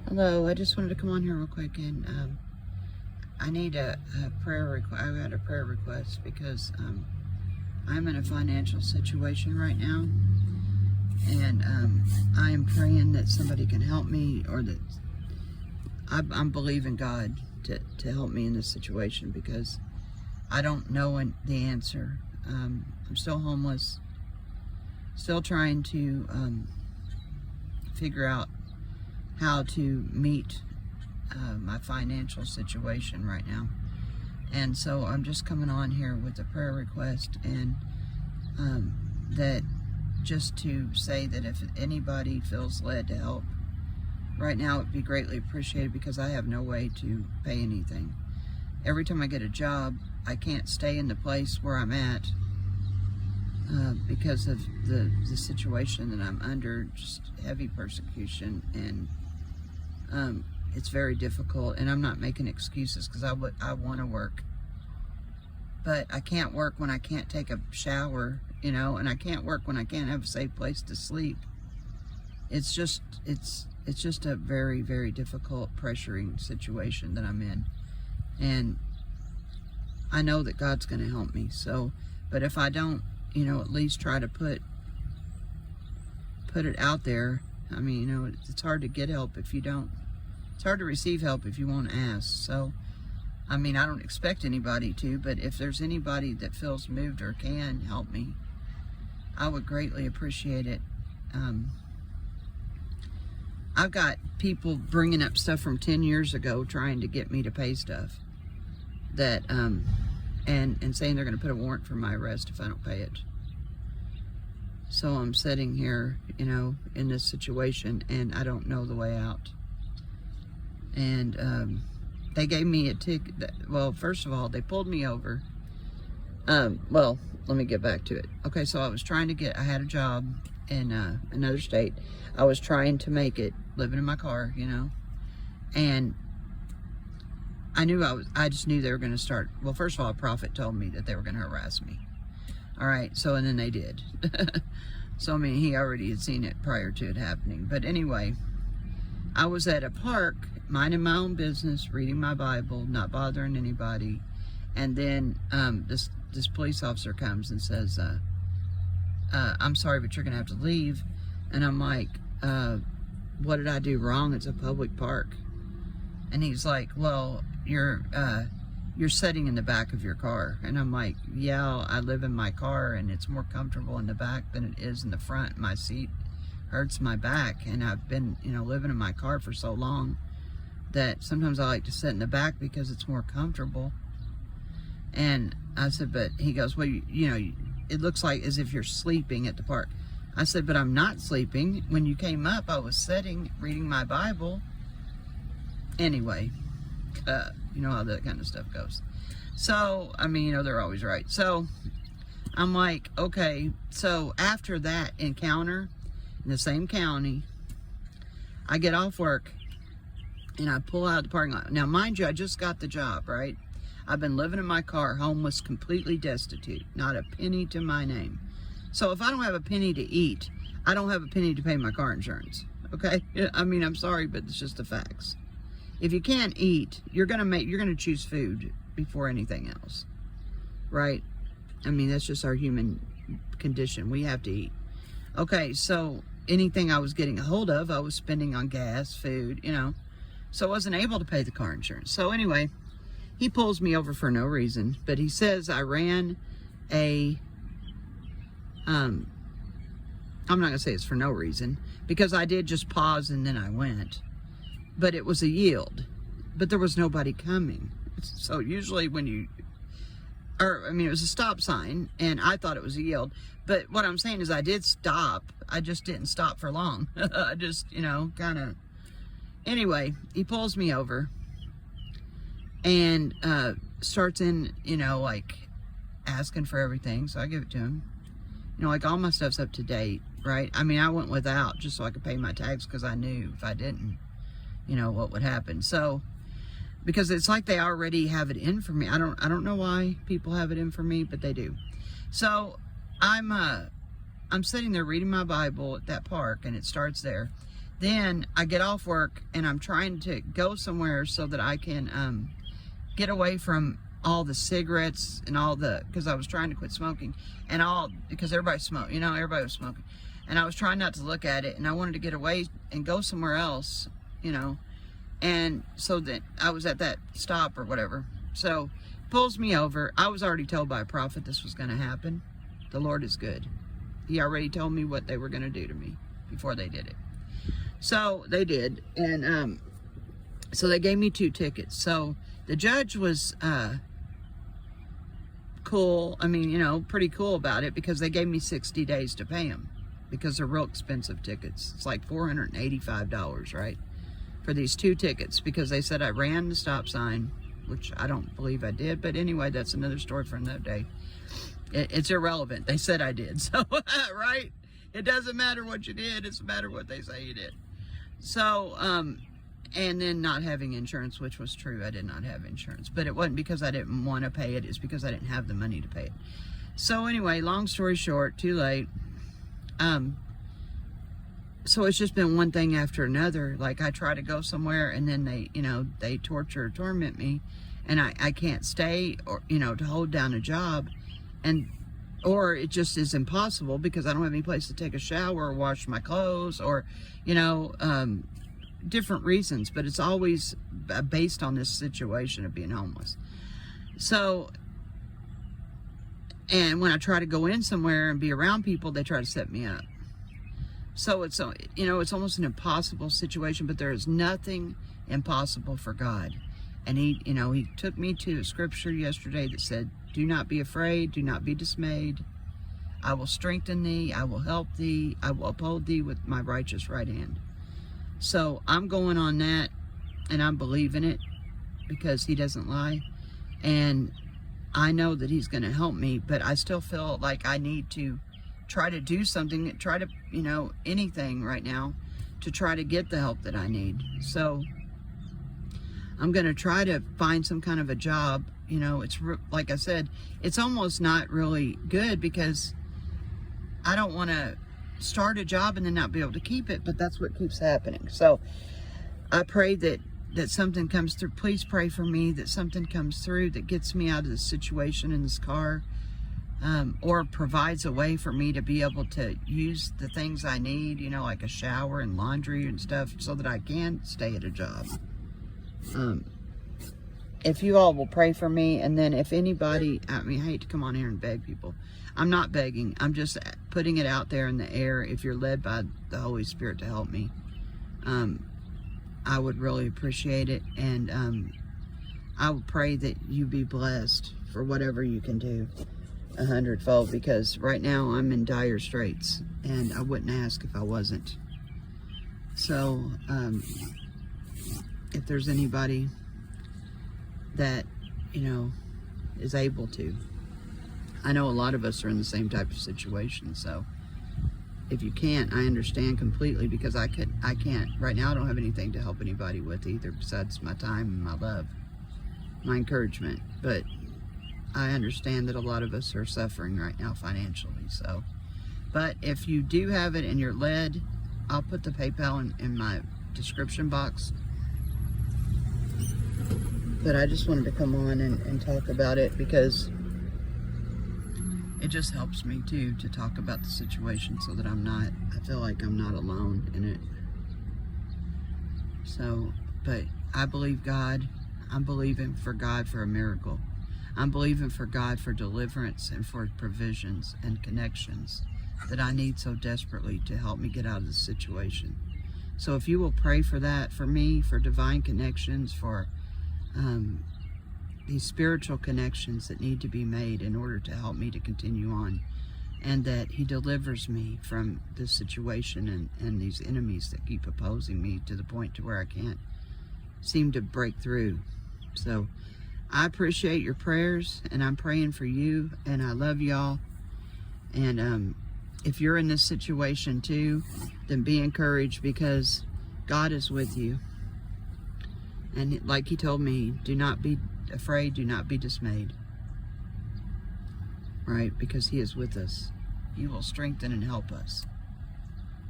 Hello, I just wanted to come on here real quick and I need a prayer request. I got a prayer request because I'm in a financial situation right now, and I am praying that somebody can help me, or that I'm believing God to help me in this situation because I don't know the answer. I'm still homeless, still trying to figure out how to meet my financial situation right now. And so I'm just coming on here with a prayer request, and that just to say that if anybody feels led to help right now, it'd be greatly appreciated because I have no way to pay anything. Every time I get a job, I can't stay in the place where I'm at because of the situation that I'm under, just heavy persecution, and it's very difficult. And I'm not making excuses because I want to work, but I can't work when I can't take a shower, and I can't work when I can't have a safe place to sleep. It's just a very, very difficult, pressuring situation that I'm in, and I know that God's going to help me. So, but if I don't, at least try to put it out there. I mean, it's hard to get help if you don't. It's hard to receive help if you won't ask. So, I mean, I don't expect anybody to, but if there's anybody that feels moved or can help me, I would greatly appreciate it. I've got people bringing up stuff from 10 years ago trying to get me to pay stuff that, and saying they're going to put a warrant for my arrest if I don't pay it. So I'm sitting here, in this situation, and I don't know the way out. And they gave me a ticket. Well, first of all, they pulled me over. Well, let me get back to it. Okay, so I was trying to I had a job in another state. I was trying to make it, living in my car, and I just knew they were going to start. Well, first of all, a prophet told me that they were going to harass me. All right, so, and then they did. So, I mean, he already had seen it prior to it happening. But anyway, I was at a park, minding my own business, reading my Bible, not bothering anybody. And then this police officer comes and says, I'm sorry, but you're going to have to leave. And I'm like, what did I do wrong? It's a public park. And he's like, well, you're sitting in the back of your car. And I'm like, yeah, I live in my car, and it's more comfortable in the back than it is in the front. My seat hurts my back, and I've been, living in my car for so long that sometimes I like to sit in the back because it's more comfortable. And I said, but he goes, well, it looks like as if you're sleeping at the park. I said, but I'm not sleeping. When you came up, I was sitting, reading my Bible. Anyway, you know how that kind of stuff goes. So, I mean, they're always right. So, I'm like, okay. So, after that encounter in the same county, I get off work and I pull out the parking lot. Now, mind you, I just got the job, right? I've been living in my car, homeless, completely destitute, not a penny to my name. So, if I don't have a penny to eat, I don't have a penny to pay my car insurance, okay? I mean, I'm sorry, but it's just the facts. If you can't eat, you're gonna choose food before anything else, right? I mean, that's just our human condition. We have to eat. Okay, so anything I was getting a hold of, I was spending on gas, food, so I wasn't able to pay the car insurance. So anyway, he pulls me over for no reason, but he says I ran I'm not gonna say it's for no reason, because I did just pause and then I went. But it was a yield, but there was nobody coming. So usually when it was a stop sign, and I thought it was a yield. But what I'm saying is I did stop. I just didn't stop for long. I just, kind of. Anyway, he pulls me over and starts in, like asking for everything. So I give it to him. Like all my stuff's up to date, right? I mean, I went without just so I could pay my tax because I knew if I didn't, what would happen. So, because it's like they already have it in for me. I don't know why people have it in for me, but they do. So I'm sitting there reading my Bible at that park, and it starts there. then I get off work and I'm trying to go somewhere so that I can get away from all the cigarettes and all the, because I was trying to quit smoking and all, because everybody smoked, you know, everybody was smoking. And I was trying not to look at it, and I wanted to get away and go somewhere else, you know. And so that I was at that stop or whatever. So pulls me over. I was already told by a prophet this was going to happen. The Lord is good. He already told me what they were going to do to me before they did it. So they did. And so they gave me 2 tickets. So the judge was cool. I mean, you know, pretty cool about it, because they gave me 60 days to pay them, because they're real expensive tickets. It's like $485, right? For these 2 tickets, because they said I ran the stop sign, which I don't believe I did, but anyway, that's another story for another day. It's irrelevant. They said I did, so, right? It doesn't matter what you did, it's a matter what they say you did. So, and then not having insurance, which was true, I did not have insurance, but it wasn't because I didn't want to pay it, it's because I didn't have the money to pay it. So anyway, long story short, too late. So it's just been one thing after another. Like, I try to go somewhere, and then they, you know, they torture or torment me, and I can't stay, or, you know, to hold down a job, and, or it just is impossible because I don't have any place to take a shower or wash my clothes, or, you know, different reasons, but it's always based on this situation of being homeless. So, and when I try to go in somewhere and be around people, they try to set me up. So it's, you know, it's almost an impossible situation, but there is nothing impossible for God. And he, you know, he took me to a scripture yesterday that said, do not be afraid, do not be dismayed. I will strengthen thee, I will help thee, I will uphold thee with my righteous right hand. So I'm going on that, and I'm believing it, because he doesn't lie. And I know that he's going to help me, but I still feel like I need to try to do something, try to, you know, anything right now to try to get the help that I need. So I'm going to try to find some kind of a job. You know, it's like I said, it's almost not really good, because I don't want to start a job and then not be able to keep it, but that's what keeps happening. So I pray that something comes through. Please pray for me that something comes through that gets me out of the situation in this car, or provides a way for me to be able to use the things I need, you know, like a shower and laundry and stuff, so that I can stay at a job. If you all will pray for me, and then if anybody, I mean, I hate to come on here and beg people. I'm not begging. I'm just putting it out there in the air. If you're led by the Holy Spirit to help me, I would really appreciate it. And I would pray that you be blessed for whatever you can do 100-fold, because right now I'm in dire straits, and I wouldn't ask if I wasn't. So if there's anybody that, you know, is able to, I know a lot of us are in the same type of situation. So if you can't, I understand completely, because I can't right now. I don't have anything to help anybody with either, besides my time and my love, my encouragement. But I understand that a lot of us are suffering right now financially. So, but if you do have it and you're led, I'll put the PayPal in my description box. But I just wanted to come on and talk about it, because it just helps me too to talk about the situation, so that I feel like I'm not alone in it. So, but I believe God. I'm believing for God for a miracle. I'm believing for God for deliverance and for provisions and connections that I need so desperately to help me get out of the situation. So if you will pray for that, for me, for divine connections, for these spiritual connections that need to be made in order to help me to continue on, and that he delivers me from this situation and these enemies that keep opposing me to the point to where I can't seem to break through. So I appreciate your prayers, and I'm praying for you, and I love y'all. And if you're in this situation too, then be encouraged, because God is with you. And like he told me, do not be afraid, do not be dismayed. Right? Because he is with us. He will strengthen and help us.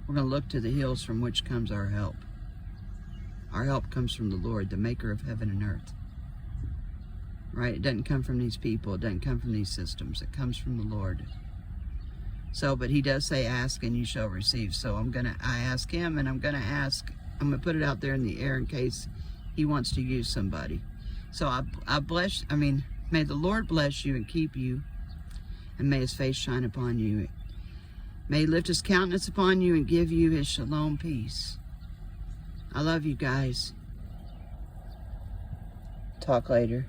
We're going to look to the hills from which comes our help. Our help comes from the Lord, the maker of heaven and earth. Right? It doesn't come from these people. It doesn't come from these systems. It comes from the Lord. So, but he does say, ask and you shall receive. So I ask him, and I'm going to put it out there in the air in case he wants to use somebody. So may the Lord bless you and keep you, and may his face shine upon you. May he lift his countenance upon you and give you his shalom peace. I love you guys. Talk later.